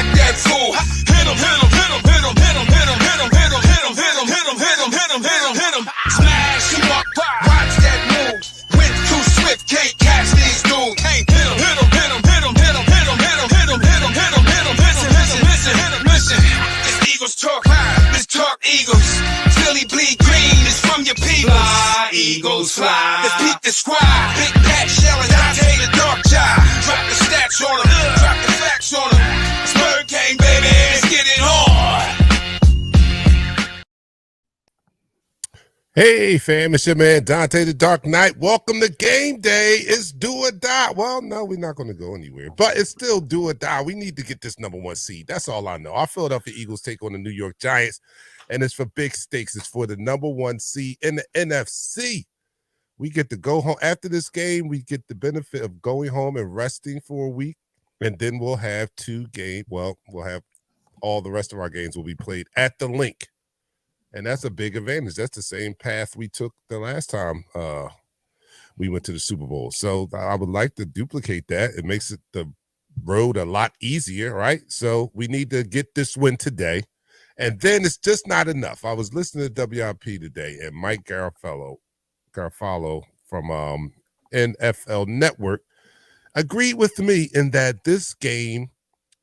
act that fool. Hit him, hit him, hit him, hit him, hit him, hit him, hit him, hit him, hit him, hit him, hit him, hit him, hit him, hit him, hit him. Smash him up, watch that move. Went too swift, can't catch these dudes. Can't hit him, hit him, hit him, hit him, hit him, hit him, hit him, hit him, hit him, hit him, hit him. Listen, listen, listen, hit him, listen. This Eagles talk, this talk Eagles. Philly bleed green is from your people. Fly, Eagles, fly. Let's beat the squad. Big Pat Shelley, Dante the Dark Child. Drop the stats on him, drop the facts on him. Spur gang, baby, let's get it on. Hey, fam, it's your man Dante the Dark Knight. Welcome to game day. It's do or die. Well, no, we're not going to go anywhere, but it's still do or die. We need to get this #1 seed. That's all I know. Our Philadelphia Eagles take on the New York Giants, and it's for big stakes. It's for the #1 seed in the NFC. We get to go home after this game. We get the benefit of going home and resting for a week, and then we'll have 2 games. Well, we'll have all the rest of our games will be played at the Link. And that's a big advantage. That's the same path we took the last time we went to the Super Bowl. So I would like to duplicate that. It makes it the road a lot easier, right? So we need to get this win today. And then it's just not enough. I was listening to WIP today, and Mike Garafolo from NFL Network agreed with me in that this game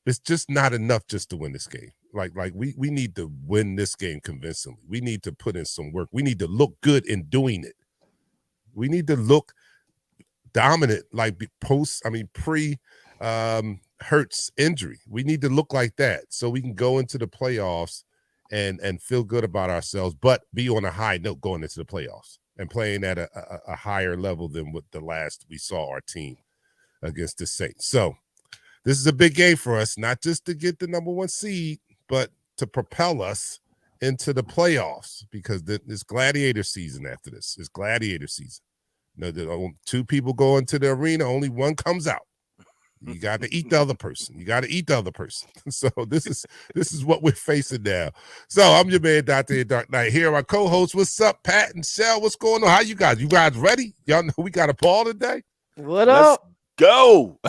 is just not enough just to win this game. Like we need to win this game convincingly. We need to put in some work. We need to look good in doing it. We need to look dominant, like pre Hurts injury. We need to look like that so we can go into the playoffs and feel good about ourselves, but be on a high note going into the playoffs and playing at a higher level than what the last we saw our team against the Saints. So this is a big game for us, not just to get the #1 seed, but to propel us into the playoffs, because it's gladiator season after this. It's gladiator season. No, 2 people go into the arena, only one comes out. You got to eat the other person. So this is what we're facing now. So I'm your man, Dante Dark Knight. Here are my co-hosts. What's up, Pat and Shell? What's going on? How you guys? You guys ready? Y'all know we got a ball today? What up? Go.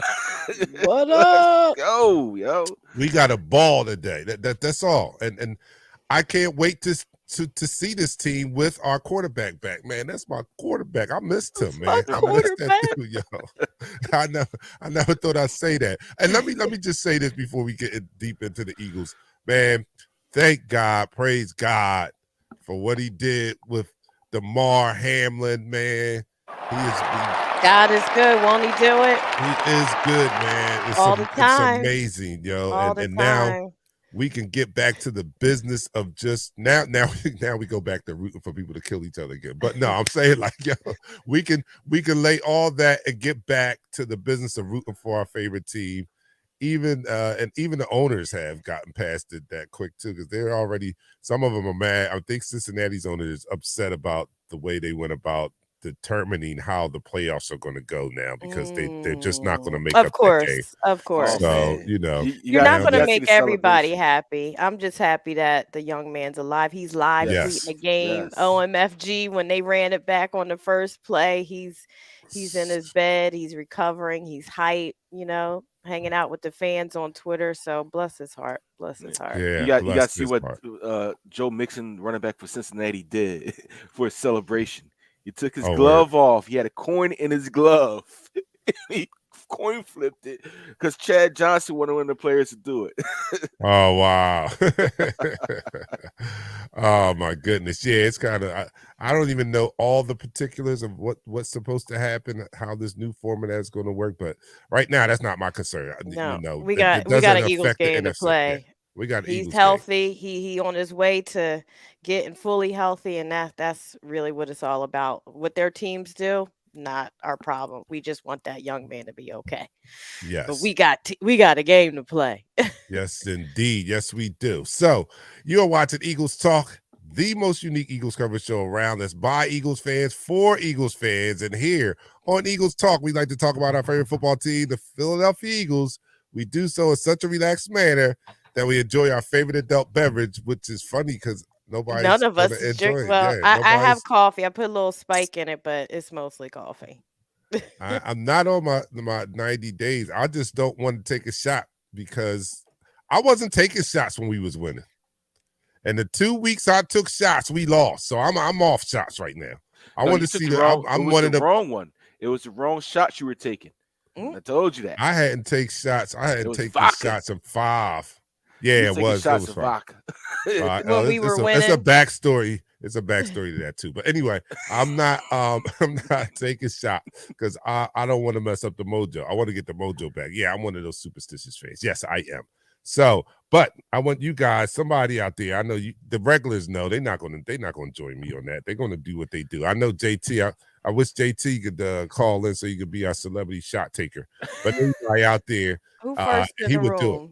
What up? Go, yo. We got a ball today. That's all. And I can't wait to see this team with our quarterback back. Man, that's my quarterback. I missed him, man. I missed that too, yo. I never thought I'd say that. And let me just say this before we get deep into the Eagles. Man, thank God, praise God for what he did with Damar Hamlin, man. God is good. Won't he do it? He is good, man. All the time. It's amazing, yo. All the and time. now we can get back to the business of just now we go back to rooting for people to kill each other again. But no, I'm saying, like, yo, we can lay all that and get back to the business of rooting for our favorite team. Even the owners have gotten past it that quick too, because they're already, some of them are mad. I think Cincinnati's owner is upset about the way they went about determining how the playoffs are going to go now, because they're just not going to make up that game. Of course. So, you're not going to make everybody happy. I'm just happy that the young man's alive. He's live tweeting the game. Yes. OMFG, when they ran it back on the first play, he's in his bed. He's recovering. He's hyped, hanging out with the fans on Twitter. So bless his heart. Bless his heart. Yeah, you got to see what Joe Mixon, running back for Cincinnati, did for his celebration. He took his glove off. He had a coin in his glove. He coin flipped it because Chad Johnson wanted one of the players to do it. Oh, wow. Oh, my goodness. Yeah, it's kind of, I don't even know all the particulars of what's supposed to happen, how this new format is going to work. But right now, that's not my concern. No, we got an Eagles game to play. Yeah. We got He's healthy. He on his way to getting fully healthy, and that's really what it's all about. What their teams do, not our problem. We just want that young man to be okay. Yes. But we got a game to play. Yes, indeed. Yes, we do. So you're watching Eagles Talk, the most unique Eagles coverage show around. That's by Eagles fans for Eagles fans. And here on Eagles Talk, we like to talk about our favorite football team, the Philadelphia Eagles. We do so in such a relaxed manner that we enjoy our favorite adult beverage, which is funny because none of us drink. Well, I have coffee. I put a little spike in it, but it's mostly coffee. I'm not on my 90 days. I just don't want to take a shot because I wasn't taking shots when we was winning. And the 2 weeks I took shots, we lost. So I'm off shots right now. I want to see the wrong one. It was the wrong shots you were taking. I told you that. I hadn't taken shots. I hadn't taken shots of 5. Yeah, it was. Shots it was of vodka. When we were winning. It's a backstory. It's a backstory to that too. But anyway, I'm not taking shots because I don't want to mess up the mojo. I want to get the mojo back. Yeah, I'm one of those superstitious fans. Yes, I am. So, but I want you guys, somebody out there. I know you, the regulars know they're not gonna join me on that. They're gonna do what they do. I know JT. I wish JT could call in so he could be our celebrity shot taker. But anybody out there, he would do it.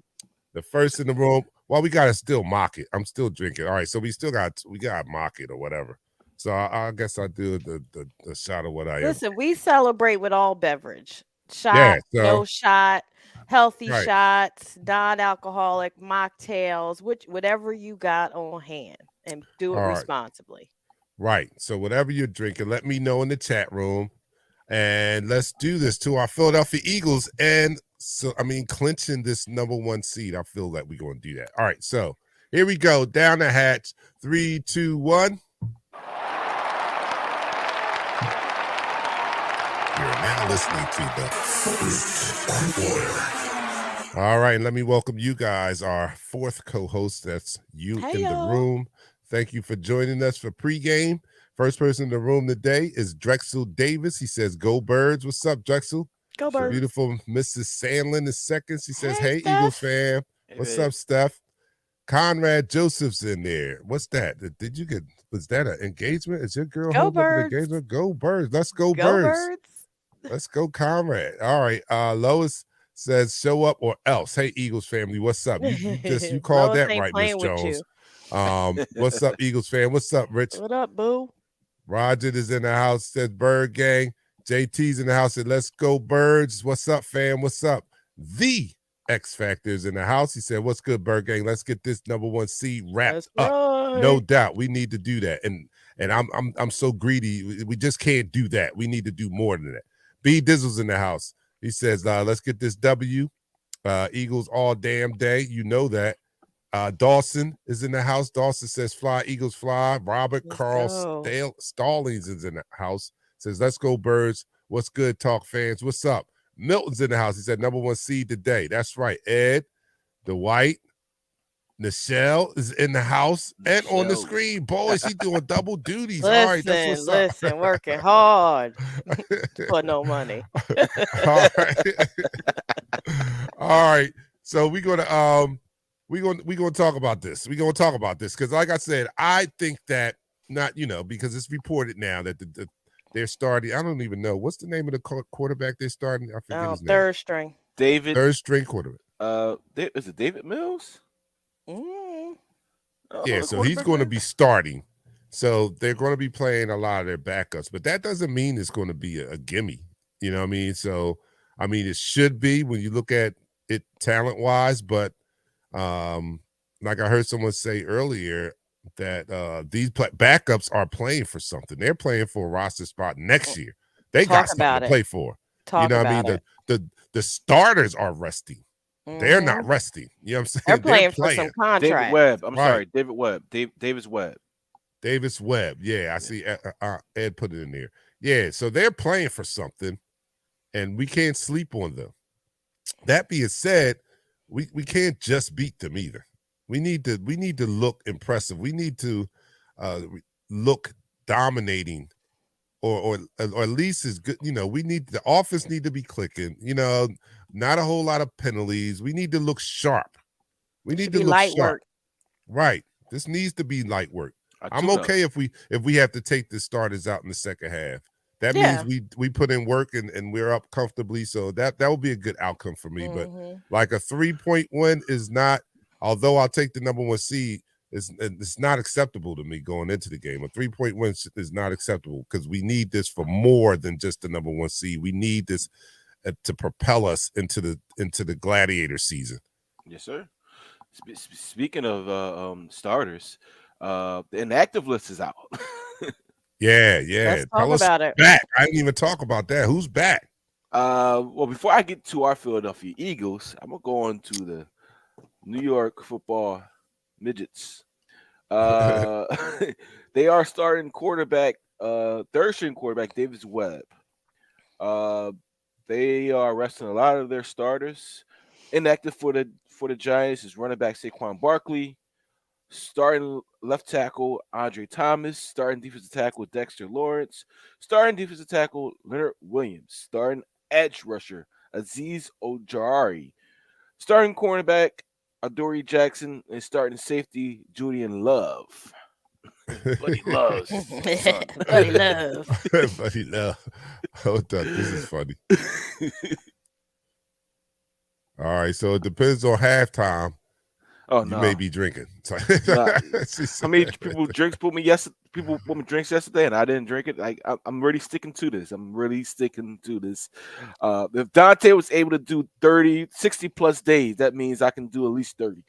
The first in the room. Well, we gotta still mock it. I'm still drinking. All right, so we gotta mock it or whatever. So I guess I do the shot of what I am. Listen, we celebrate with all beverage. Shot, no shot, healthy shots, non-alcoholic mocktails, whatever you got on hand, and do it responsibly. Right. So whatever you're drinking, let me know in the chat room. And let's do this to our Philadelphia Eagles. And so, clinching this #1 seed. I feel like we're going to do that. All right. So here we go. Down the hatch. 3, 2, 1. You're now listening to the First Quarter. All right. Let me welcome you guys, our 4th co-host. That's you in the room. Thank you for joining us for pregame. First person in the room today is Drexel Davis. He says, "Go Birds." What's up, Drexel? Go Birds. Beautiful Mrs. Sandlin is second. She says, "Hey Eagles fam." What's up, Steph? Conrad Joseph's in there. What's that? Was that an engagement? Is your girl holding up an engagement? Go Birds. Let's go Birds. Let's go, Conrad. All right. Lois says, "Show up or else." Hey, Eagles family, what's up? You called that right, Miss Jones. What's up, Eagles fan? What's up, Rich? What up, boo? Roger is in the house, said Bird Gang. JT's in the house, said let's go Birds. What's up, fam? What's up? The X Factor is in the house. He said, what's good, Bird Gang? Let's get this #1 seed wrapped up. Right. No doubt. We need to do that. And I'm so greedy. We just can't do that. We need to do more than that. B Dizzle's in the house. He says, let's get this W. Eagles all damn day. You know that. Dawson is in the house. Dawson says, "Fly, Eagles, fly." Robert Carl Stallings is in the house. Says, "Let's go, Birds." What's good, Talk fans? What's up? Milton's in the house. He said, #1 seed today. That's right. Ed, Dwight, Nichelle is in the house and on the screen. Boys, he's doing double duties. All right, that's what's up. Working hard for no money. All right. All right. So we're gonna talk about this. We're gonna talk about this because, like I said, I think that because it's reported now that they're starting. I don't even know what's the name of the quarterback they're starting. I forget his name. Third string. David. Third string quarterback. Is it David Mills? Yeah, so he's going to be starting. So they're going to be playing a lot of their backups, but that doesn't mean it's going to be a gimme. You know what I mean? So it should be when you look at it talent wise, but like I heard someone say earlier that these backups are playing for something. They're playing for a roster spot next year. They got something to play for. The starters are resting. Mm-hmm. They're not resting. You know what I'm saying? They're playing for some contract. David Webb. I'm sorry, David Webb. Davis Webb. Davis Webb. Yeah, I see Ed put it in there. Yeah, so they're playing for something, and we can't sleep on them. That being said, we can't just beat them either. We need to look impressive. We need to look dominating, or at least as good. We need the offense need to be clicking. Not a whole lot of penalties. We need to look sharp. We need to look light sharp. Work. Right. This needs to be light work. I'm okay if we have to take the starters out in the second half. That means we put in work and we're up comfortably. So that will be a good outcome for me. Mm-hmm. But like a 3-point win is not, although I'll take the #1 seed, it's not acceptable to me going into the game. A 3-point win is not acceptable because we need this for more than just the #1 seed. We need this to propel us into the gladiator season. Yes, sir. Speaking of starters, the inactive list is out. Yeah. Let's talk about it. Back. I didn't even talk about that. Who's back? Well, before I get to our Philadelphia Eagles, I'm gonna go on to New York football midgets. They are starting quarterback, third string quarterback Davis Webb. They are resting a lot of their starters. Inactive for the Giants is running back Saquon Barkley. Starting left tackle Andre Thomas. Starting defensive tackle Dexter Lawrence. Starting defensive tackle Leonard Williams. Starting edge rusher Aziz Ojari. Starting cornerback Adoree Jackson, and starting safety Julian Love. Buddy loves son. Buddy Love. Buddy Love. Hold up, this is funny. All right, so it depends on halftime. Oh you no, may be drinking. How many people drinks put me yesterday? People put me drinks yesterday, and I didn't drink it. Like I'm really sticking to this. If Dante was able to do 60 plus days, that means I can do at least 30.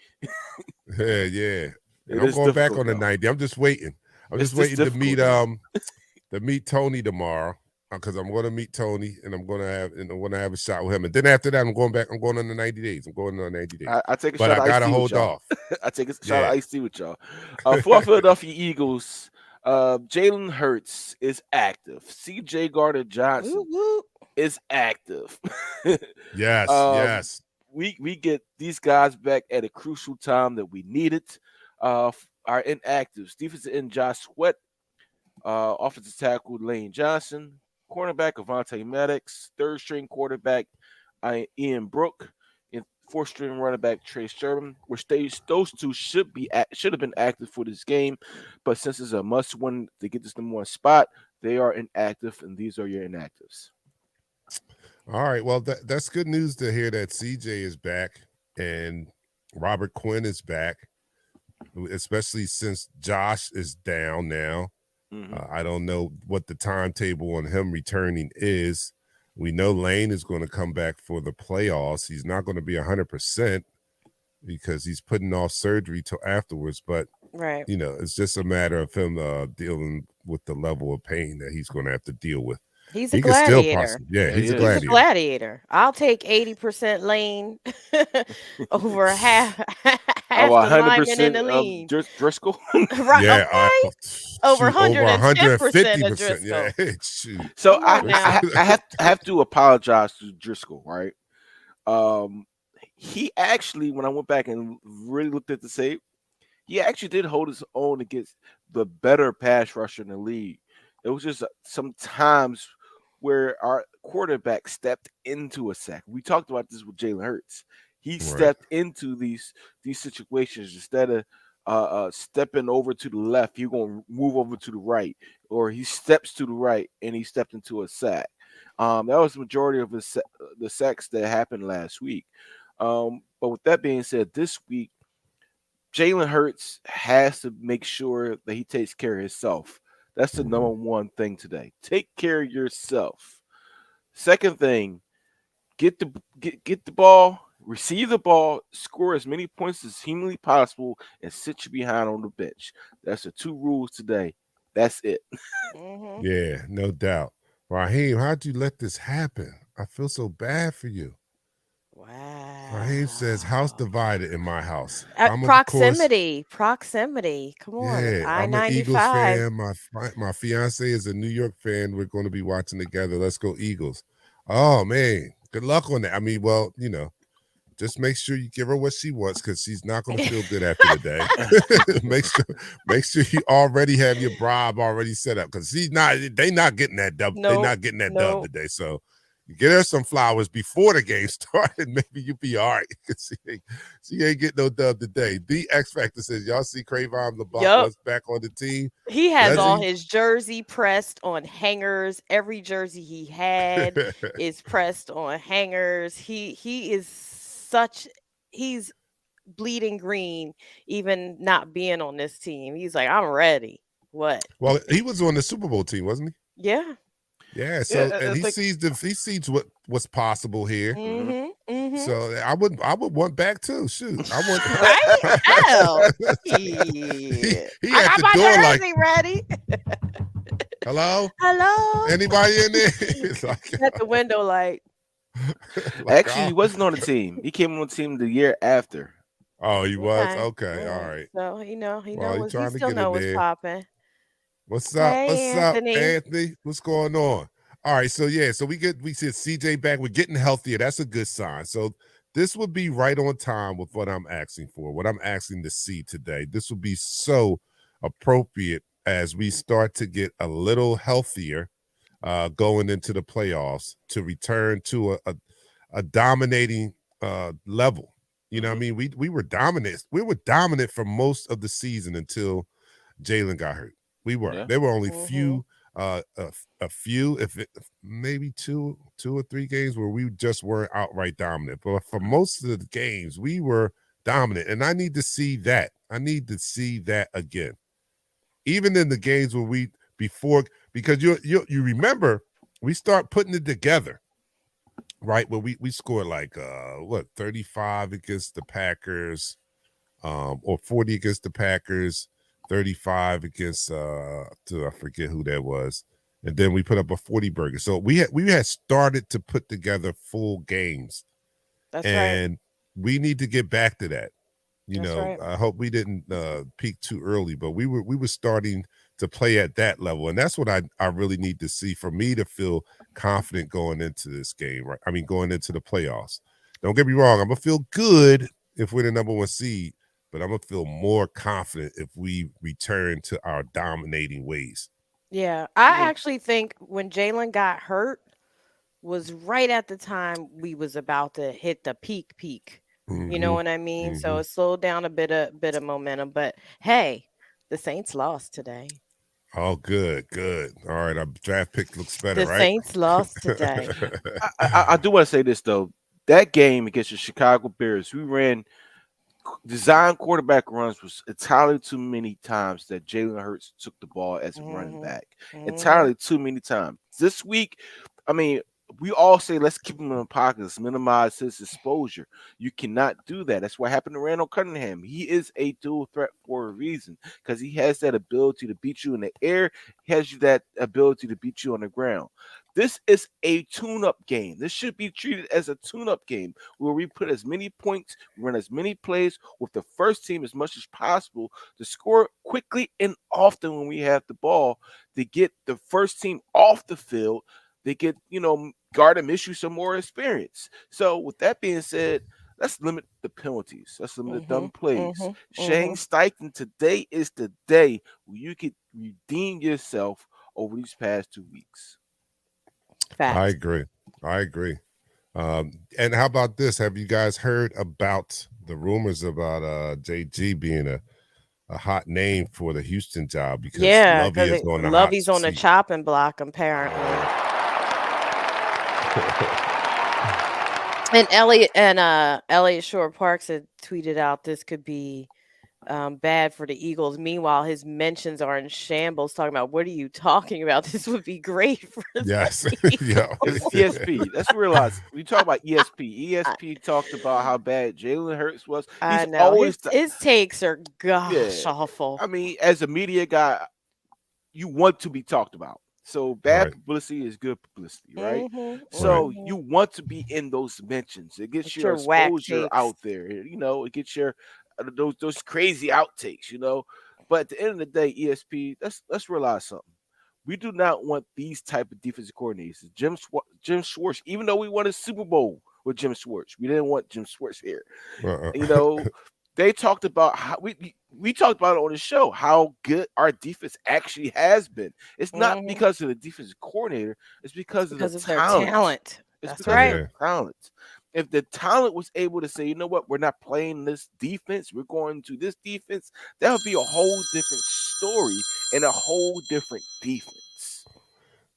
Yeah. And I'm going back on the 90. I'm just waiting. I'm just waiting to meet Tony tomorrow, because I'm going to meet Tony, and I'm going to have a shot with him. And then after that, I'm going on the 90 days. I'm going on 90 days. I take a shot. I gotta hold off. I take a shot of iced tea with y'all. For Philadelphia Eagles, Jalen Hurts is active. C.J. Gardner-Johnson is active. Yes. We get these guys back at a crucial time that we needed. Our inactives: defensive end Josh Sweat, offensive tackle Lane Johnson, cornerback Avonte Maddox, third string quarterback Ian Brook, and fourth string running back Trey Sherman. Those two should have been active for this game, but since it's a must win to get this number one spot, they are inactive, and these are your inactives. All right, well that's good news to hear that CJ is back and Robert Quinn is back, especially since Josh is down now. I don't know what the timetable on him returning is. We know Lane is going to come back for the playoffs. He's not going to be 100% because he's putting off surgery till afterwards. But, it's just a matter of him dealing with the level of pain that he's going to have to deal with. He's a gladiator. He's a gladiator. I'll take 80% Lane over half the lineman in the lean. Driscoll? Right, yeah, over 110% of Driscoll. Yeah, shoot. So I have to apologize to Driscoll, right? He actually, when I went back and really looked at the tape, he actually did hold his own against the better pass rusher in the league. It was just some times where our quarterback stepped into a sack. We talked about this with Jalen Hurts. He stepped into these situations instead of stepping over to the left. He's going to move over to the right, or he steps to the right and he stepped into a sack. That was the majority of the sacks that happened last week. But with that being said, this week, Jalen Hurts has to make sure that he takes care of himself. That's the number one thing today. Take care of yourself. Second thing, get the ball, receive the ball, score as many points as humanly possible, and sit you behind on the bench. That's the two rules today. That's it. Yeah, no doubt. Raheem, how'd you let this happen? I feel so bad for you. Wow. Raheem says, house divided in my house. Proximity. Come on. Yeah, I'm an Eagles fan. My fiance is a New York fan. We're going to be watching together. Let's go Eagles. Oh, man. Good luck on that. I mean, well, just make sure you give her what she wants, because she's not going to feel good after the day. make sure you already have your bribe already set up, because they not getting that dub. They're not getting that dub today. So you get her some flowers before the game started. Maybe you'll be all right. She ain't getting no dub today. The X Factor says, y'all see Cravon LeBlanc back on the team. He has all his jersey pressed on hangers. Every jersey he had is pressed on hangers. He's bleeding green, even not being on this team. He's like, I'm ready. What? Well, he was on the Super Bowl team, wasn't he? Yeah. Yeah, so and he sees what's possible here. So I would want back too. Shoot, I want. Right? he at the door like ready. Hello. Anybody in there? At the window, like. Actually, he wasn't on the team. He came on the team the year after. Oh, he was? Okay. All right. So he Trying to still get in know what's there. popping. What's up? Hey, What's up, Anthony. Anthony? What's going on? All right, so we see CJ back. We're getting healthier. That's a good sign. So this would be right on time with what I'm asking for, what I'm asking to see today. This would be so appropriate as we start to get a little healthier going into the playoffs to return to a dominating level. You know what I mean? We were dominant. We were dominant for most of the season until Jalen got hurt. We were. Yeah. There were only a few, maybe two or three games where we just weren't outright dominant. But for most of the games, we were dominant, and I need to see that. I need to see that again. Even in the games where because you remember we start putting it together, right? Where we scored like 35 against the Packers, or 40 against the Packers. 35 against I forget who that was, and then we put up a 40 burger. So we had started to put together full games. That's and right. We need to get back to that. Right. I hope we didn't peak too early, but we were starting to play at that level, and that's what I really need to see for me to feel confident going into this game. Right? I mean, going into the playoffs. Don't get me wrong, I'm gonna feel good if we're the number one seed. But I'm going to feel more confident if we return to our dominating ways. Yeah. I actually think when Jalen got hurt was right at the time we was about to hit the peak. Mm-hmm. You know what I mean? Mm-hmm. So it slowed down a bit of momentum. But hey, the Saints lost today. Oh, good. All right, our draft pick looks better, right? The Saints lost today. I do want to say this, though. That game against the Chicago Bears, we ran design quarterback runs was entirely too many times that Jalen Hurts took the ball as a running back. Entirely too many times. This week, I mean, we all say let's keep him in the pocket, let's minimize his exposure. You cannot do that. That's what happened to Randall Cunningham. He is a dual threat for a reason because he has that ability to beat you in the air. He has that ability to beat you on the ground. This is a tune-up game. This should be treated as a tune-up game where we put as many points, run as many plays with the first team as much as possible to score quickly and often when we have the ball to get the first team off the field. They get, guard and Minshew some more experience. So with that being said, let's limit the penalties. Let's limit the dumb plays. Shane Steichen, today is the day where you can redeem yourself over these past 2 weeks. Fact. I agree. And how about this? Have you guys heard about the rumors about JG being a hot name for the Houston job? Because Lovey's on the chopping block, apparently. And Elliot Shore Parks had tweeted out this could be bad for the Eagles. Meanwhile, his mentions are in shambles, talking about what are you talking about? This would be great for yes. Yeah. It's ESP. Let's realize we talk about ESP. ESP talked about how bad Jalen Hurts was. I know his takes are awful. I mean, as a media guy, you want to be talked about. So bad publicity is good publicity, right? So you want to be in those mentions. It gets your exposure out there. It gets your those crazy outtakes, But at the end of the day, ESP, let's realize something. We do not want these type of defensive coordinators. Jim Schwartz, even though we won a Super Bowl with Jim Schwartz, we didn't want Jim Schwartz here. They talked about how we talked about it on the show, how good our defense actually has been. It's not because of the defensive coordinator, it's because of the talent. It's because of their talent. If the talent was able to say, you know what, we're not playing this defense, we're going to this defense, that would be a whole different story and a whole different defense.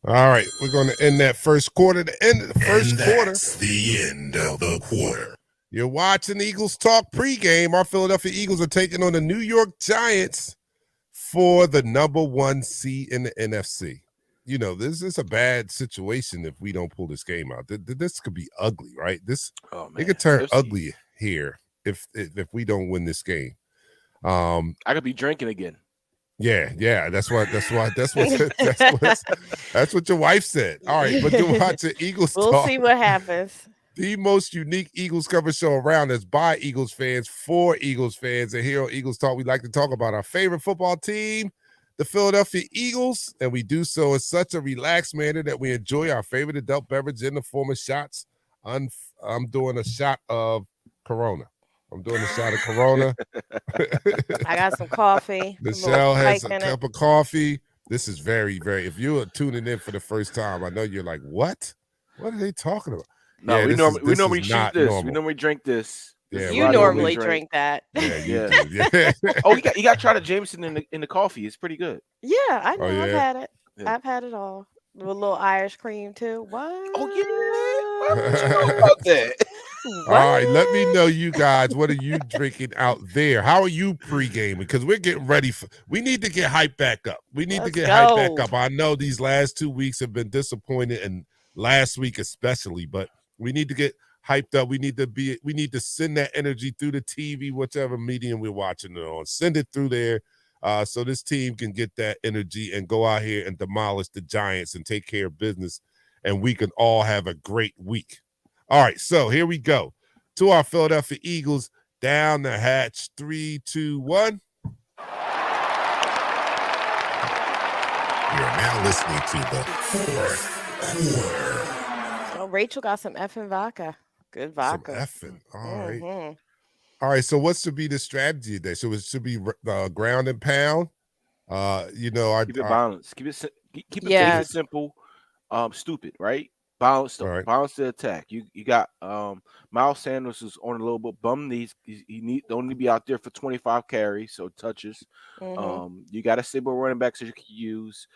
All right, we're going to end that first quarter. The end of the first quarter. That's the end of the quarter. You're watching Eagles Talk pregame. Our Philadelphia Eagles are taking on the New York Giants for the number one seed in the NFC. This is a bad situation if we don't pull this game out. This could be ugly, right? It could turn ugly here if we don't win this game. I could be drinking again. Yeah. That's what your wife said. All right, but you're watching Eagles Talk. We'll see what happens. The most unique Eagles coverage show around that's by Eagles fans, for Eagles fans. And here on Eagles Talk, we like to talk about our favorite football team, the Philadelphia Eagles. And we do so in such a relaxed manner that we enjoy our favorite adult beverage in the form of shots. I'm doing a shot of Corona. I'm doing a shot of Corona. I got some coffee. Michelle has a cup of coffee. This is very, very, if you're tuning in for the first time, I know you're like, what? What are they talking about? No, yeah, we normally shoot this. Normal. We normally drink this. Yeah, you normally drink that. Yeah, you do. Yeah. Oh, you got to try the Jameson in the coffee. It's pretty good. Yeah, I know. Yeah. I've had it. Yeah. I've had it all. With a little Irish cream too. What? Oh yeah. Why would you know about that? All right, let me know, you guys. What are you drinking out there? How are you pre-gaming? Because we're getting ready we need to get hyped back up. We need to get hyped back up. I know these last 2 weeks have been disappointed, and last week especially, but we need to get hyped up. We need to send that energy through the TV, whichever medium we're watching it on. Send it through there so this team can get that energy and go out here and demolish the Giants and take care of business, and we can all have a great week. All right, so here we go. To our Philadelphia Eagles, down the hatch, 3, 2, 1. You're now listening to the fourth quarter. Oh, Rachel got some effing vodka. Good vodka. Some effing. All right. All right, so what should be the strategy today? So it should be ground and pound. Keep it balanced. Keep it simple. Stupid, right? Balance the attack. You got Miles Sanders is on a little bit bum knees. He need only be out there for 25 carries, so touches. You got a stable running back so you can use.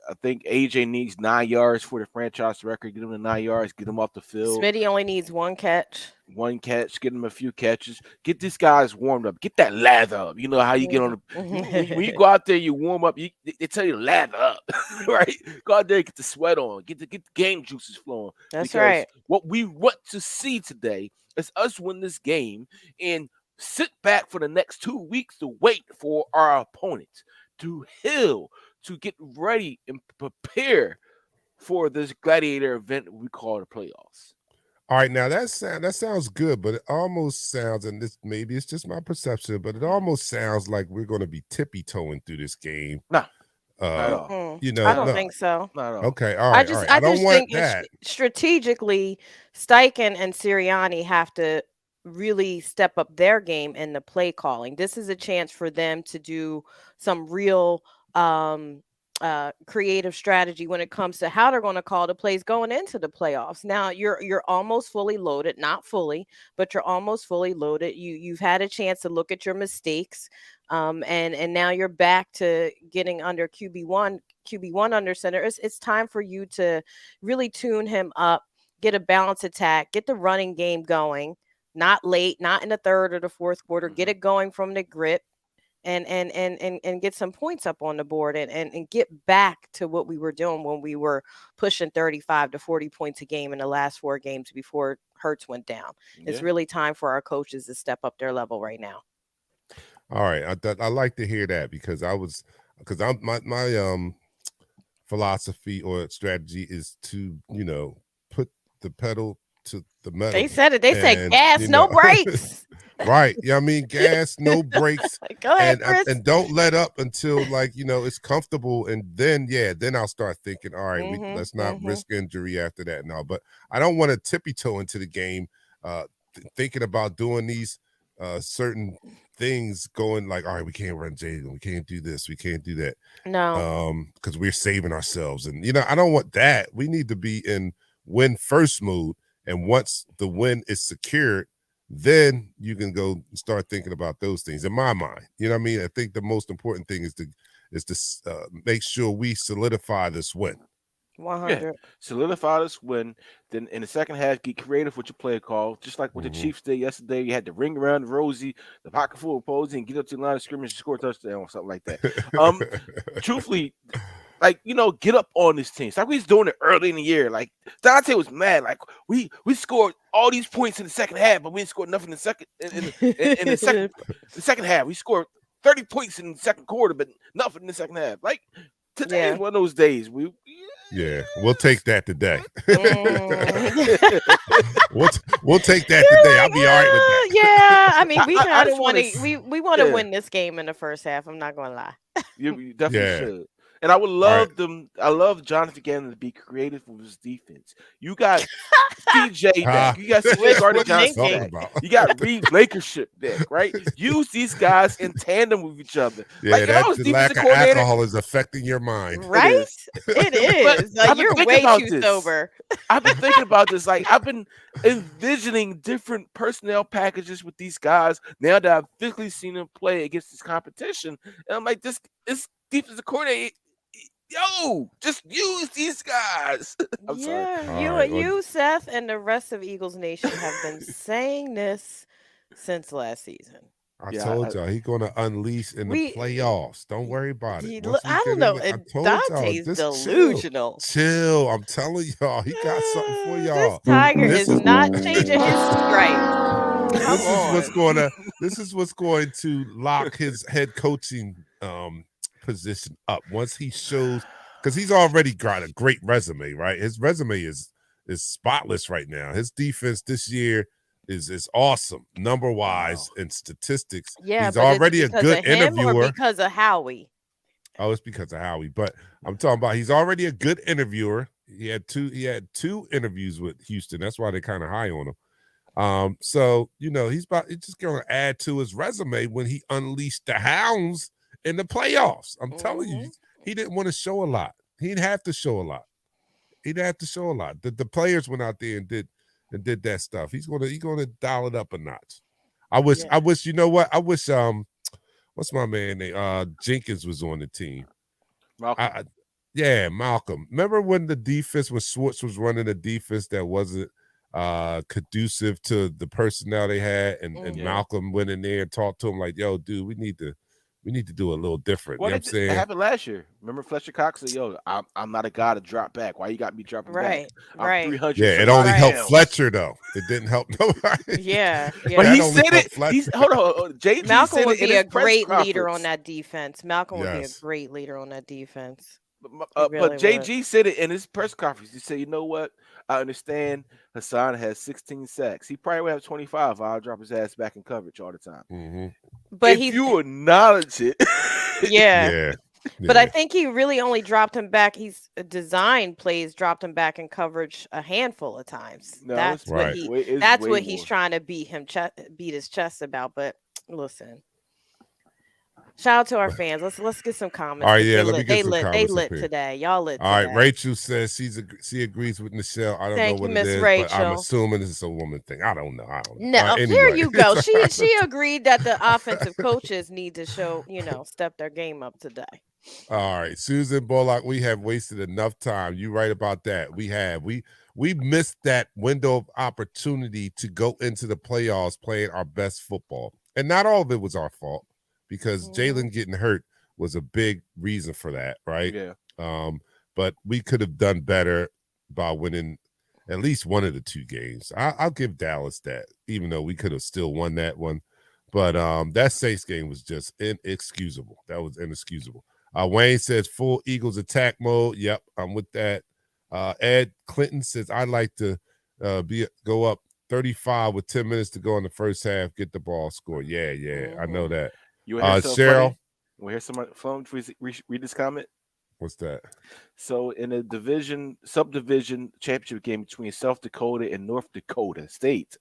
I think AJ needs 9 yards for the franchise record. Get him the 9 yards. Get him off the field. Smitty only needs one catch. Get him a few catches. Get these guys warmed up. Get that lather up. You know how you get on the when you go out there, you warm up. They tell you to lather up, right? Go out there, get the sweat on, get the game juices flowing. That's right. What we want to see today is us win this game and sit back for the next 2 weeks to wait for our opponents to heal, to get ready and prepare for this gladiator event we call the playoffs. All right, now that sounds good, but it almost sounds, and this maybe it's just my perception, but it almost sounds like we're going to be tippy-toeing through this game. No, not at all. I don't think so. Not at all. Okay, all right. I don't want that. Strategically, Steichen and Sirianni have to really step up their game in the play calling. This is a chance for them to do some real creative strategy when it comes to how they're going to call the plays going into the playoffs. Now you're almost fully loaded, not fully, but you're almost fully loaded. You've had a chance to look at your mistakes, and now you're back to getting under QB1 under center. It's time for you to really tune him up, get a balanced attack, get the running game going, not late, not in the third or the fourth quarter. Get it going from the grip. And get some points up on the board and get back to what we were doing when we were pushing 35 to 40 points a game in the last 4 games before Hurts went down. Yeah. It's really time for our coaches to step up their level right now. All right. I like to hear that because my philosophy or strategy is to, put the pedal to the metal. They said it. They said gas, no brakes. Right. Yeah, I mean, gas, no brakes. Go ahead, Chris. And don't let up until it's comfortable. And then I'll start thinking, all right, let's not risk injury after that. No, but I don't want to tippy-toe into the game thinking about doing these certain things going like, all right, we can't run Jalen. We can't do this. We can't do that. No. Because we're saving ourselves. And, I don't want that. We need to be in win first mood. And once the win is secured, then you can go start thinking about those things. In my mind, you know what I mean? I think the most important thing is to make sure we solidify this win. 100. Yeah. Solidify this win. Then in the second half, get creative with your play call. Just like what the Chiefs did yesterday. You had to ring around the Rosie, the pocket full of posing, and get up to the line of scrimmage and score a touchdown or something like that. Truthfully, get up on this team. It's like we was doing it early in the year. Like Dante was mad. Like we scored all these points in the second half, but we didn't score nothing in the second half. We scored 30 points in the second quarter, but nothing in the second half. Like today is one of those days. Yeah, we'll take that today. Mm. we'll take that today. I'll be all right with that. Yeah, I mean, we kind of just want wanna to we want to win this game in the first half. I'm not gonna lie. You definitely Yeah. should. And I would All right. love them. I love Jonathan Gannon to be creative with his defense. You got CJ back. You got CJ Gardner Johnson back. You got Reed Blankenship back, right? Use these guys in tandem with each other. Yeah, like, if I that was the defensive lack of coordinator, alcohol is affecting your mind. Right? It is. But I've been You're thinking way about too this. sober. I've been thinking about this. Like, I've been envisioning different personnel packages with these guys now that I've physically seen them play against this competition. And I'm like, this defensive coordinator, yo, just use these guys. I'm sorry. You, Seth, and the rest of Eagles Nation have been saying this since last season. I told y'all he's going to unleash in the playoffs. Don't worry about it. I don't know. Dante's delusional. Chill. I'm telling y'all, he got something for y'all. This Tiger is not changing his stripes. This is what's going to lock his head coaching position up once he shows, because he's already got a great resume, right? His resume is spotless right now. His defense this year is awesome, number wise and statistics. Yeah, he's already a good interviewer. Or because of Howie? Oh, it's because of Howie. But I'm talking about he's already a good interviewer. He had two interviews with Houston. That's why they're kind of high on him. So he's just going to add to his resume when he unleashed the hounds in the playoffs. I'm telling you, he didn't want to show a lot. He'd have to show a lot. The players went out there and did that stuff. He's gonna dial it up a notch. I wish what's my man name? Jenkins was on the team. Malcolm. Malcolm. Remember when Schwartz was running a defense that wasn't conducive to the personnel they had, and Malcolm went in there and talked to him like, yo, dude, we need to do a little different. Well, you know what I'm saying? It happened last year. Remember Fletcher Cox said, yo, I'm not a guy to drop back. Why you got me dropping back? Right. 300. Yeah, it only helped Fletcher, though. It didn't help nobody. Yeah. But he said it. Hold on. JG Malcolm said would it be a great leader leader on that defense. Malcolm would be a great leader on that defense. But JG said it in his press conference. He said, you know what? I understand Hassan has 16 sacks. He probably would have 25. I'll drop his ass back in coverage all the time. Mm-hmm. But if you acknowledge it. Yeah. But I think he really only dropped him back. He's designed plays, dropped him back in coverage a handful of times. No, that's what he's trying to beat his chest about. But listen. Shout out to our fans. Let's get some comments. All right, let me get some comments. They lit today. Y'all lit today. All right, Rachel says she agrees with Michelle. I don't know what it is, but I'm assuming it's a woman thing. I don't know. No, anyway. Here you go. She agreed that the offensive coaches need to show, step their game up today. All right, Susan Bullock, we have wasted enough time. You're right about that. We have. We missed that window of opportunity to go into the playoffs playing our best football. And not all of it was our fault, because Jalen getting hurt was a big reason for that, right? Yeah. But we could have done better by winning at least one of the two games. I'll give Dallas that, even though we could have still won that one. But that Saints game was just inexcusable. That was inexcusable. Wayne says full Eagles attack mode. Yep, I'm with that. Ed Clinton says I'd like to go up 35 with 10 minutes to go in the first half, get the ball scored. Yeah, I know that. You Cheryl, we hear someone phone. Read this comment. What's that? So in a subdivision championship game between South Dakota and North Dakota State,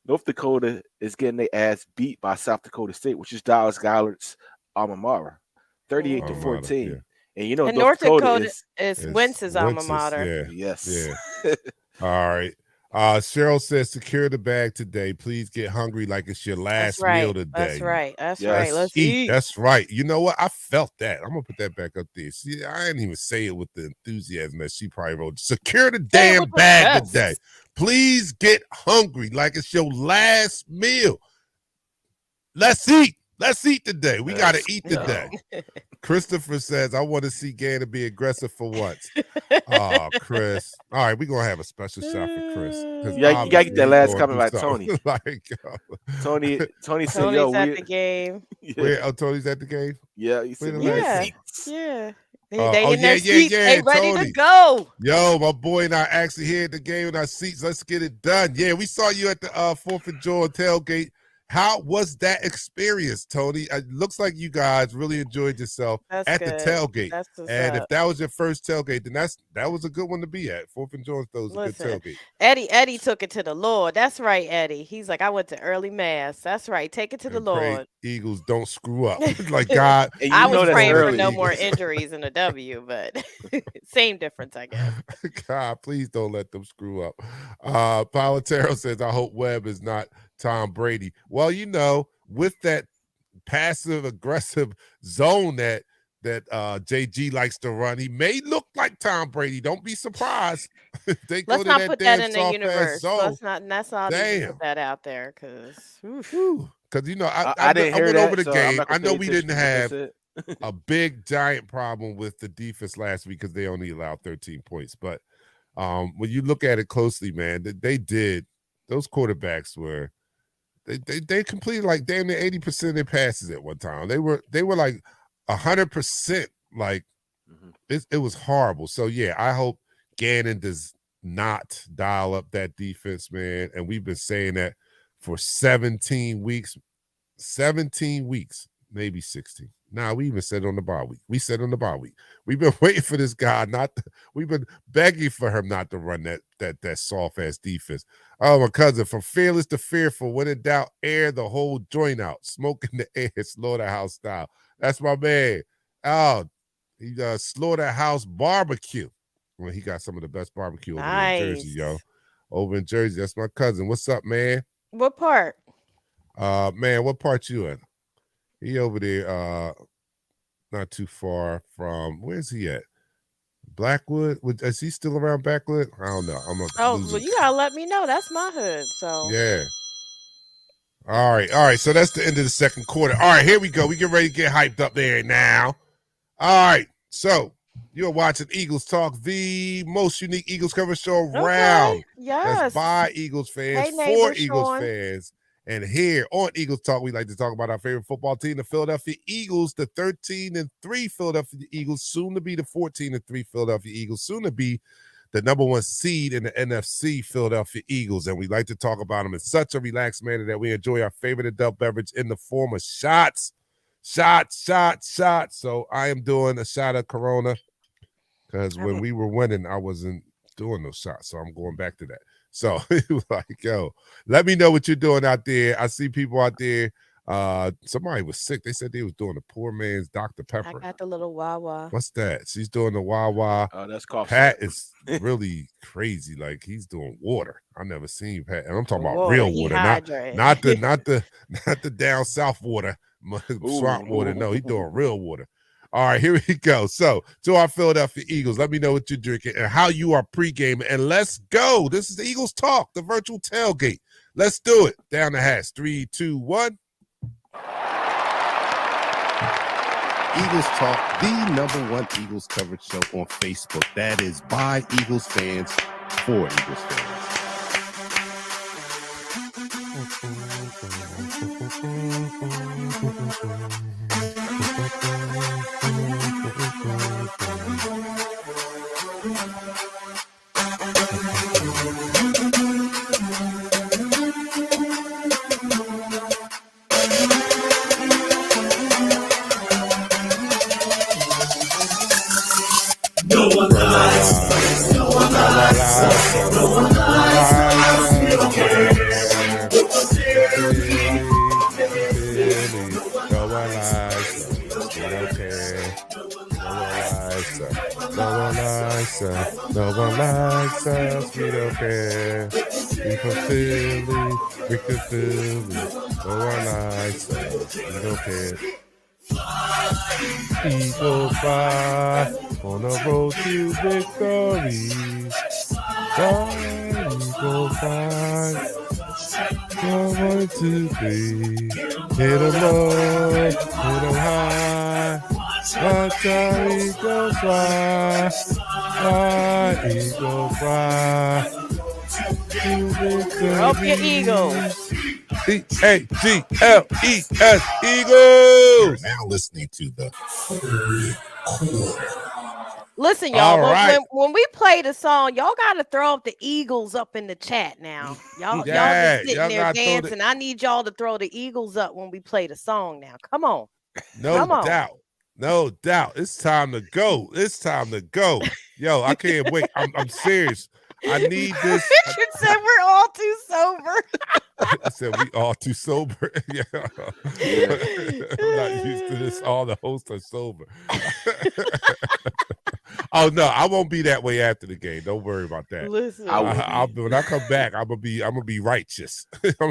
North Dakota is getting their ass beat by South Dakota State, which is Dallas Goddard's alma mater, 38-14. Yeah. And North Dakota is Wentz's alma mater. Yes. Yeah. All right. Cheryl says, secure the bag today. Please get hungry like it's your last meal today. That's right. Let's eat. That's right. You know what? I felt that. I'm going to put that back up there. See, I didn't even say it with the enthusiasm that she probably wrote. Secure the damn bag today. Please get hungry like it's your last meal. Let's eat. Let's eat today. We got to eat today. Christopher says, I want to see Gainer be aggressive for once. Oh, Chris. All right, we're going to have a special shot for Chris. Yeah, you got to get that last comment by Tony. Tony said, yo, Tony's at the game. Yeah. Tony's at the game? Yeah. He said, Yeah. They in their seats. They ready to go. Yo, my boy and I actually here at the game in our seats. Let's get it done. Yeah, we saw you at the 4th of July tailgate. How was that experience, Tony? It looks like you guys really enjoyed yourself the tailgate. And if that was your first tailgate, then that was a good one to be at. 4th of July was a good tailgate. Eddie took it to the Lord. That's right, Eddie. He's like, I went to early mass. That's right. Take it to the Lord. Eagles don't screw up. Like God. I was praying for no more injuries in the W, but same difference, I guess. God, please don't let them screw up. Palatero says, I hope Webb is not Tom Brady. Well, with that passive aggressive zone that JG likes to run, he may look like Tom Brady. Don't be surprised. They Let's not put that in the universe. Let's not put that out there because I went over the game. I know we didn't have a big giant problem with the defense last week because they only allowed 13 points. But when you look at it closely, man, those quarterbacks were. They completed like damn near 80% of their passes at one time. They were like 100%. Like it was horrible. So yeah, I hope Gannon does not dial up that defense, man. And we've been saying that for 17 weeks, maybe 16. Nah, we even said on the bye week. We said on the bye week. We've been waiting for this guy we've been begging for him not to run that soft ass defense. Oh, my cousin, from fearless to fearful, when in doubt, air the whole joint out, smoke in the air, slaughterhouse style. That's my man. Oh, he does slaughterhouse barbecue. Well, he got some of the best barbecue over there in Jersey, yo. Over in Jersey. That's my cousin. What's up, man? What part? Man, what part you in? He over there, not too far from, where's he at? Blackwood? Is he still around Blackwood? I don't know. Well, you gotta let me know. That's my hood. So yeah. All right. So that's the end of the second quarter. All right, here we go. We get ready to get hyped up there now. All right. So you're watching Eagles Talk, the most unique Eagles coverage show around. Yes. That's by Eagles fans, for Eagles fans. And here on Eagles Talk, we like to talk about our favorite football team, the Philadelphia Eagles, the 13-3 Philadelphia Eagles, soon to be the 14-3 Philadelphia Eagles, soon to be the number one seed in the NFC, Philadelphia Eagles. And we like to talk about them in such a relaxed manner that we enjoy our favorite adult beverage in the form of shots. So I am doing a shot of Corona because when we were winning, I wasn't doing those shots. So I'm going back to that. So like, yo, let me know what you're doing out there. I see people out there. Somebody was sick. They said they was doing a poor man's Dr. Pepper. I got the little Wawa. What's that? She's doing the Wawa. Oh, that's coffee. Pat is really crazy. Like he's doing water. I never seen Pat, and I'm talking about real water, not the down south water, swamp water. No, he's doing real water. All right, here we go. So, to our Philadelphia Eagles, let me know what you're drinking and how you are pregame. And let's go. This is the Eagles Talk, the virtual tailgate. Let's do it. Down the hatch. 3, 2, 1. Eagles Talk, the number one Eagles coverage show on Facebook. That is by Eagles fans, for Eagles fans. No one lies. No one lies. No one lies. We don't care. No one lies. No one likes us, we don't care. We from Philly, we from Philly. No one likes us, we don't care. Eagles fly on the road to victory. Eagles fly. 1, 2, 3. Hit 'em low, hit 'em high. Watch our Eagles fly. Eagles fly. Help your Eagles. EAGLES, Eagles. You're now listening to the third quarter. Listen, y'all. When we play the song, y'all gotta throw up the Eagles up in the chat now. Y'all just sitting there dancing. I need y'all to throw the Eagles up when we play the song now. Come on. No doubt. No doubt. It's time to go. It's time to go. Yo, I can't wait. I'm serious. I need this. Richard said we're all too sober. I said we all too sober. Yeah. I'm not used to this. All the hosts are sober. Oh no, I won't be that way after the game. Don't worry about that. Listen, when I come back, I'm gonna be righteous.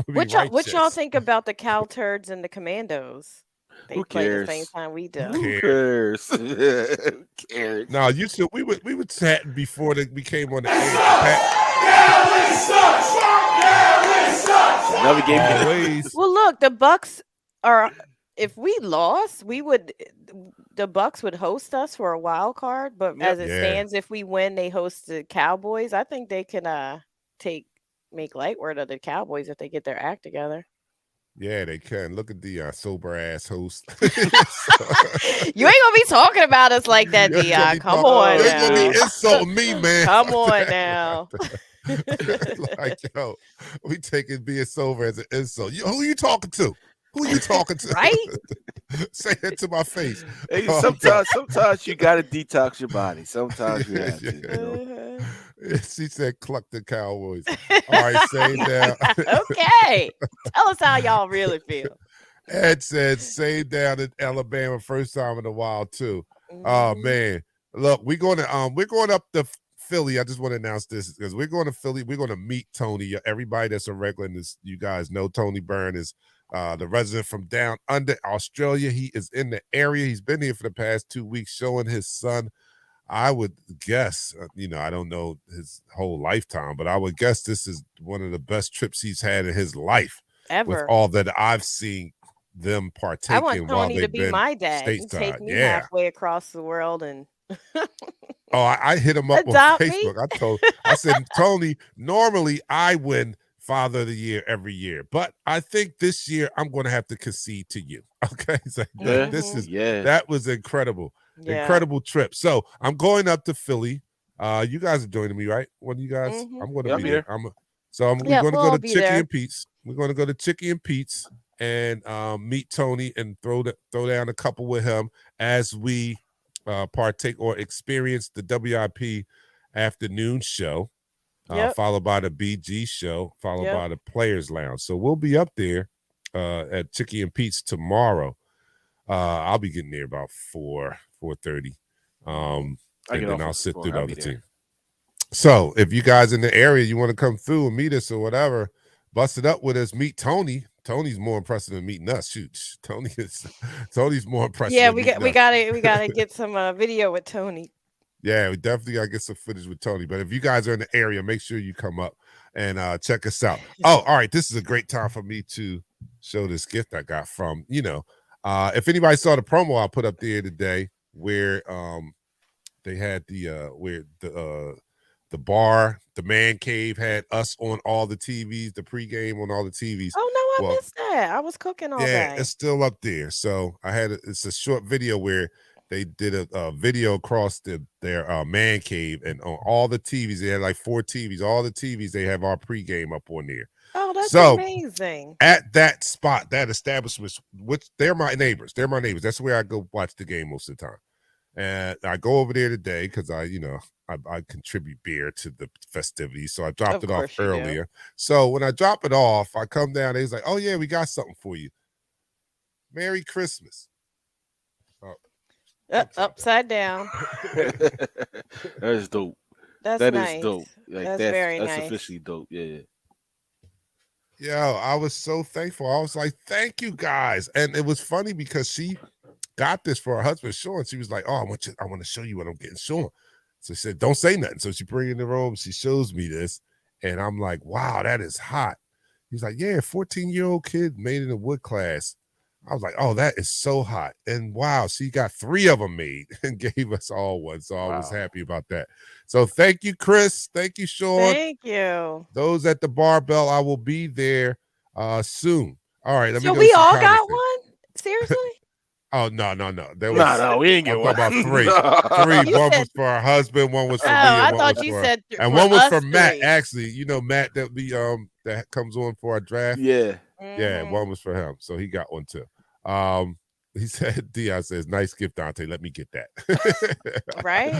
What y'all think about the Cow Turds and the Commandos? They play the same time we do. Who cares? Who cares? No, you said we were chatting before we came on the air. Another game. Well, look, the Bucks are. If we lost, the Bucks would host us for a wild card. But as it stands, if we win, they host the Cowboys. I think they can make light work of the Cowboys if they get their act together. Yeah, they can. Look at the sober ass host. You ain't gonna be talking about us like that, Dion. Come on now. You're gonna be insulting me, man. Come on now. Like, yo, we taking being sober as an insult. Who are you talking to? Who are you talking to? Right? Say it to my face. Hey, sometimes you gotta detax your body. Sometimes you have to. You know? She said, "Cluck the Cowboys." All right, say down. Okay, tell us how y'all really feel. Ed said, "Say down in Alabama, first time in a while too." Oh man, look, we're going up to Philly. I just want to announce this because we're going to Philly. We're going to meet Tony. Everybody that's a regular in this, you guys know Tony Byrne is the resident from down under Australia. He is in the area. He's been here for the past 2 weeks showing his son. I would guess, I don't know his whole lifetime, but I would guess this is one of the best trips he's had in his life. Ever. With all that I've seen them partake in. I want Tony to be my dad. Stateside. Take me halfway across the world and. I hit him up on Facebook. I said, Tony, normally I win Father of the Year every year, but I think this year I'm going to have to concede to you. Okay, so that was incredible. Yeah. Incredible trip. So I'm going up to Philly. You guys are joining me, right? One of you guys? I'm going to be there. We're going to go to Chicky and Pete's. We're going to go to Chicky and Pete's and meet Tony and throw down a couple with him as we partake or experience the WIP afternoon show, followed by the BG show, followed by the Players Lounge. So we'll be up there at Chicky and Pete's tomorrow. I'll be getting there about 4:30. And then I'll sit through the other team. So if you guys in the area, you want to come through and meet us or whatever, bust it up with us, meet Tony. Tony's more impressive than meeting us. Shoot, Tony's more impressive. Yeah, we gotta get some video with Tony. Yeah, we definitely gotta get some footage with Tony. But if you guys are in the area, make sure you come up and check us out. Oh, all right. This is a great time for me to show this gift I got from, if anybody saw the promo I put up there today where they had the bar, the man cave had us on all the TVs, the pregame on all the TVs. Oh no, I missed that. I was cooking all day. Yeah, it's still up there. So it's a short video where they did a video across their man cave, and on all the TVs, they had like 4 TVs. All the TVs, they have our pregame up on there. Oh, that's amazing. At that spot, that establishment, which they're my neighbors. That's where I go watch the game most of the time. And I go over there today because I contribute beer to the festivities. So I dropped it off earlier. So when I drop it off, I come down and he's like, "Oh yeah, we got something for you. Merry Christmas." Upside down. That is dope. That nice. Is dope. Like, that's very nice. That's officially dope. Yeah. Yo, I was so thankful. I was like, "Thank you guys." And it was funny because she got this for her husband, Sean. She was like, "Oh, I want to show you what I'm getting Sean." So she said, "Don't say nothing." So she bring it in the room. She shows me this. And I'm like, "Wow, that is hot." He's like, "Yeah, 14-year-old kid made in a wood class." I was like, "Oh, that is so hot." And wow, she got 3 of them made and gave us all one. So I was happy about that. So thank you, Chris. Thank you, Sean. Thank you. Those at the barbell, I will be there soon. All right. So we all got one? Seriously? Oh no. There was no, we ain't get one. About three. One was for her husband, one was for me, and I one thought was you for said and for one was us for Matt. three. Actually, Matt that comes on for our draft. Yeah. Yeah, one was for him, so he got one too. He said, Dion says, nice gift, Dante. Let me get that. Right.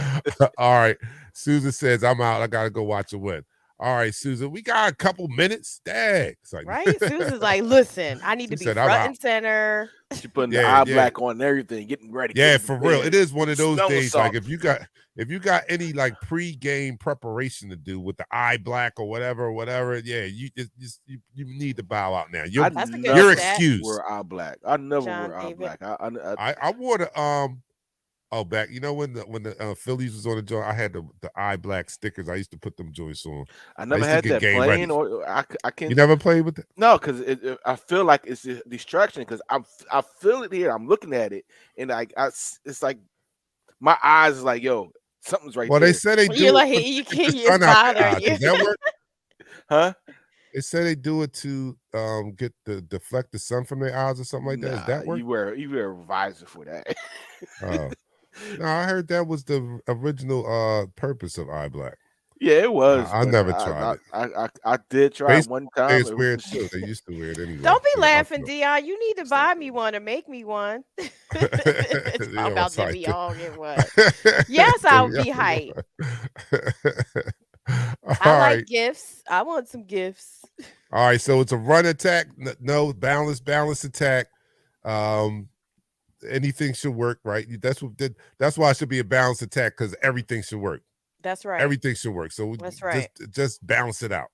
All right. Susan says, I'm out. I gotta go watch a win. All right, Susan, we got a couple minutes. Dang. Like, right. Susan's like, listen, I need to be front and center. She putting the eye black on and everything, getting ready. Yeah, for real. It is one of those days. Like if you got any like pre-game preparation to do with the eye black or whatever, yeah, you need to bow out now. You're excused. Wear eye black. I never wear eye black. I wore the back. When the Phillies was on the joint, I had the eye black stickers. I used to put them joints on. I never had that playing, or I can't. You never played with that? No, because I feel like it's a distraction. Because I feel it here. I'm looking at it, and it's like my eyes is like, yo, something's right there. Well, they said they do. You're like, you can't. It's bothering you. Does that work? Huh? They say they do it to deflect the sun from their eyes or something like that. Does that work? You wear a visor for that. Oh. No, I heard that was the original purpose of eye black. Yeah, it was. I never tried it. I did try it one time. It's weird too. They used to wear it anyway. Don't be laughing, Dion. You need to buy me one or make me one. I'm about to be all get one. Yes, I'll be hype. I like gifts. I want some gifts. All right, so it's a run attack. No, balance attack. Anything should work, right? That's why it should be a balanced attack, because everything should work. That's right. Everything should work. So that's right. Just balance it out.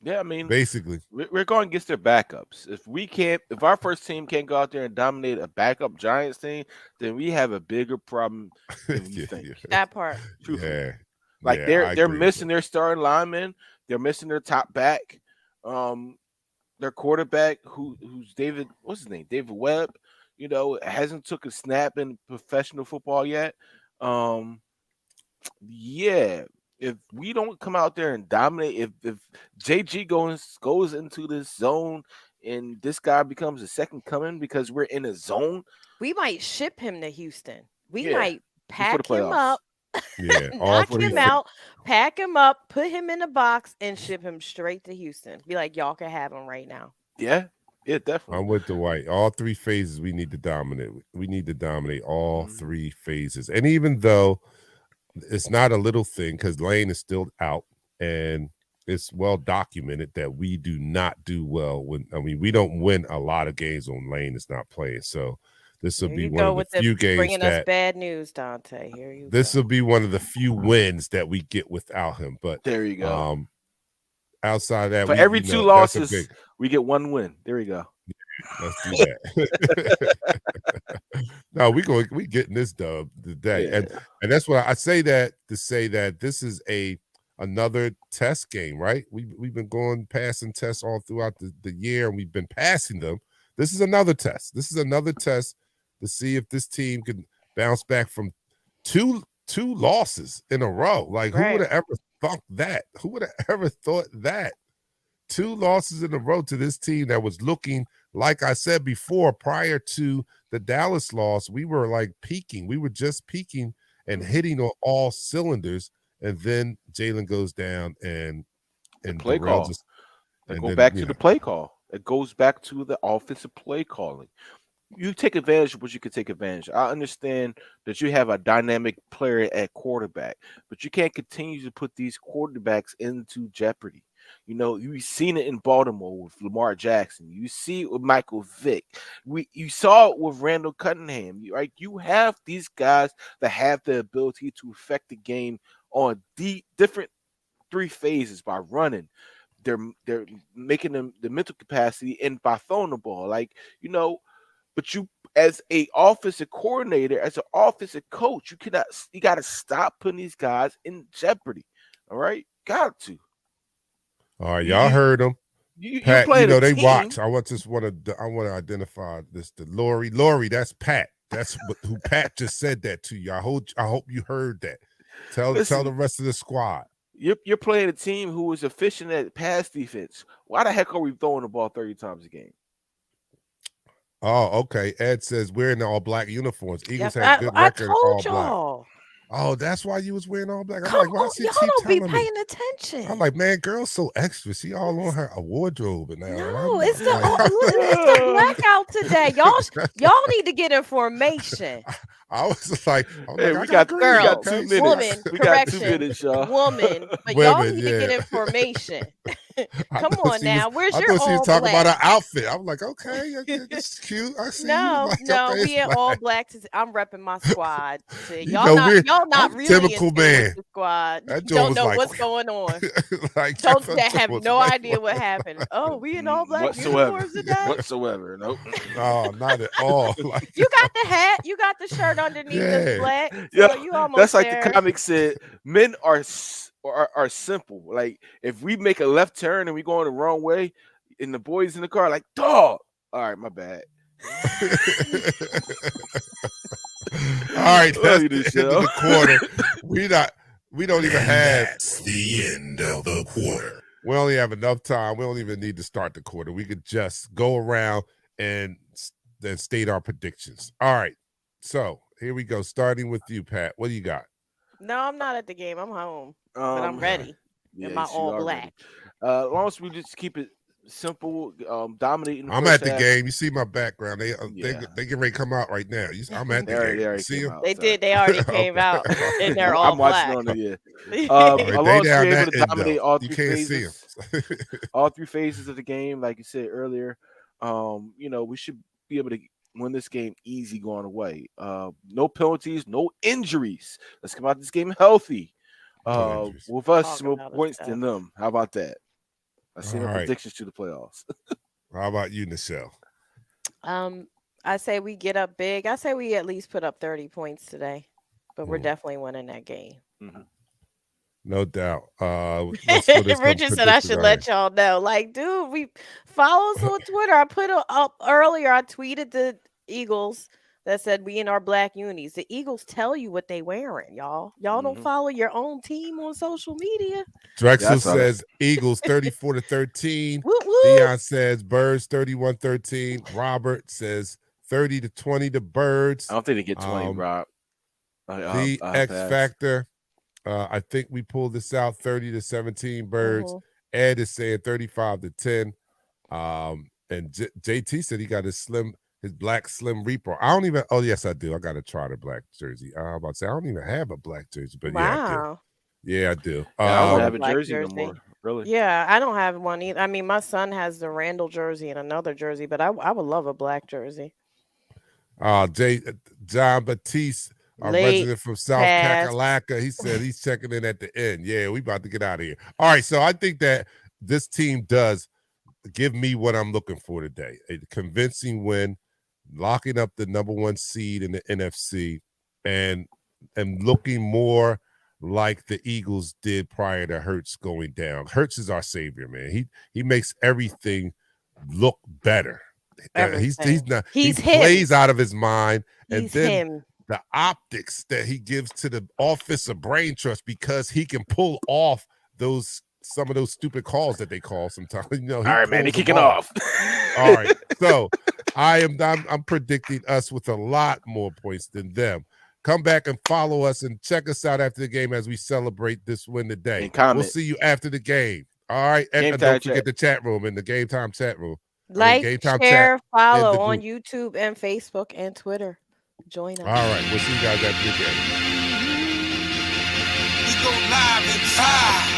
Yeah, I mean, basically, we're going against their backups. If our first team can't go out there and dominate a backup Giants team, then we have a bigger problem than you think. That part. Yeah. Like they're missing their starting linemen. They're missing their top back. Their quarterback, who's David, what's his name? David Webb. Hasn't took a snap in professional football yet. Yeah, if we don't come out there and dominate, if JG goes into this zone and this guy becomes a second coming because we're in a zone, we might ship him to Houston. We might pack him up, knock him out, pack him up, put him in a box, and ship him straight to Houston. Be like, y'all can have him right now. Yeah, definitely. I'm with the White. All three phases we need to dominate. We need to dominate all three phases. And even though it's not a little thing, because Lane is still out, and it's well documented that we do not do well we don't win a lot of games when Lane is not playing. So this will be one of the few games bringing us bad news, Dante. Here you go. This will be one of the few wins that we get without him. But there you go. Outside of that, for every two losses, we get one win. There you go. Let's do that. No, we getting this dub today, and that's why I say that to say that this is another test game, right? We've been passing tests all throughout the year, and we've been passing them. This is another test. This is another test to see if this team can bounce back from two losses in a row. Like, who would have ever thought that? Who would have ever thought that? 2 losses in a row to this team that was looking, like I said before, prior to the Dallas loss, we were like peaking. We were just peaking and hitting on all cylinders. And then Jalen goes down and play call. Go back to the play call. It goes back to the offensive play calling. You take advantage of what you can take advantage. I understand that you have a dynamic player at quarterback, but you can't continue to put these quarterbacks into jeopardy. You've seen it in Baltimore with Lamar Jackson. You see it with Michael Vick. You saw it with Randall Cunningham. Right? You have these guys that have the ability to affect the game on the different 3 phases by running. They're making them the mental capacity and by throwing the ball. But you, as a offensive coordinator, as an offensive coach, you got to stop putting these guys in jeopardy. All right, got to. All right, y'all heard them. Pat, they watch. I want to identify this. The Lori, that's Pat. That's who Pat just said that to you. I hope you heard that. Tell the rest of the squad. You're playing a team who is efficient at pass defense. Why the heck are we throwing the ball 30 times a game? Oh, okay. Ed says wearing the all black uniforms. Eagles had good record all black. Oh, that's why you was wearing all black. I'm like, why is she y'all don't be paying attention. I'm like, man, girl's so extra. She all on her wardrobe now. No, it's the blackout today. Y'all need to get information. I was like, hey, we got 2 minutes. Woman, we correction, got 2 minutes, y'all. Woman, but y'all need to get information. Come on now, where's your all black? I thought she was talking about her outfit. I'm like, okay, it's cute. I see no, you. Like, no, okay, we in all black. I'm repping my squad. Y'all not really typical man. The squad. That don't know like, what's going on. Like, Folks that have no idea what happened. Oh, we in all black uniforms today? Whatsoever. Nope. No, not at all. Like, you got the hat. You got the shirt underneath this black. Yeah, so you almost that's like there. The comic said. Men are simple. Like if we make a left turn and we going the wrong way, and the boys in the car like, dog. All right, my bad. All right, that's the end of the quarter. We don't even have. That's the end of the quarter. We only have enough time. We don't even need to start the quarter. We could just go around and then state our predictions. All right. So here we go. Starting with you, Pat. What do you got? No, I'm not at the game. I'm home, but I'm ready. In my all black. As long as we just keep it simple, dominating. I'm at the game. You see my background. They get ready to come out right now. I'm at the game. They see them? They did. They already came out, and they're all black. I'm watching on the along we're able to dominate all 3 phases. All 3 phases of the game, like you said earlier. We should be able to win this game easy going away. No penalties, no injuries. Let's come out this game healthy. With us, more points than them. How about that? I see no predictions to the playoffs. How about you, Nichelle? I say we get up big. I say we at least put up 30 points today, but we're definitely winning that game. Mm-hmm. No doubt. Richard said I should let y'all know. Like, dude, we follow us on Twitter. I put up earlier. I tweeted the Eagles that said we in our black unis. The Eagles tell you what they wearing, y'all. Y'all don't follow your own team on social media. Drexel says Eagles 34-13. Dion says Birds 31-13. Robert says 30-20 to Birds. I don't think they get 20, Rob. The X Factor. I think we pulled this out 30-17 Birds. Ed is saying 35-10. And JT said he got his black slim Reaper. I don't even. Oh yes, I do. I got to try the black jersey. I'm about to say I don't even have a black jersey, but yeah, I do. Yeah, I do. I don't have a jersey no more. Really? Yeah, I don't have one either. I mean, my son has the Randall jersey and another jersey, but I would love a black jersey. John Batiste, our resident from South Kakalaka, he said he's checking in at the end. Yeah, we about to get out of here. All right, so I think that this team does give me what I'm looking for today. A convincing win, locking up the number 1 seed in the NFC, and looking more like the Eagles did prior to Hurts going down. Hurts is our savior, man. He makes everything look better. He plays out of his mind, and then the optics that he gives to the office of brain trust, because he can pull off some of those stupid calls that they call sometimes. All right, man, they're kicking off. All right, so I'm predicting us with a lot more points than them. Come back and follow us and check us out after the game as we celebrate this win today. We'll see you after the game. All right, and don't forget the chat room in the Game Time chat room. Share, follow on YouTube and Facebook and Twitter. Join us. All right, we'll see you guys after the game. We go live in 5.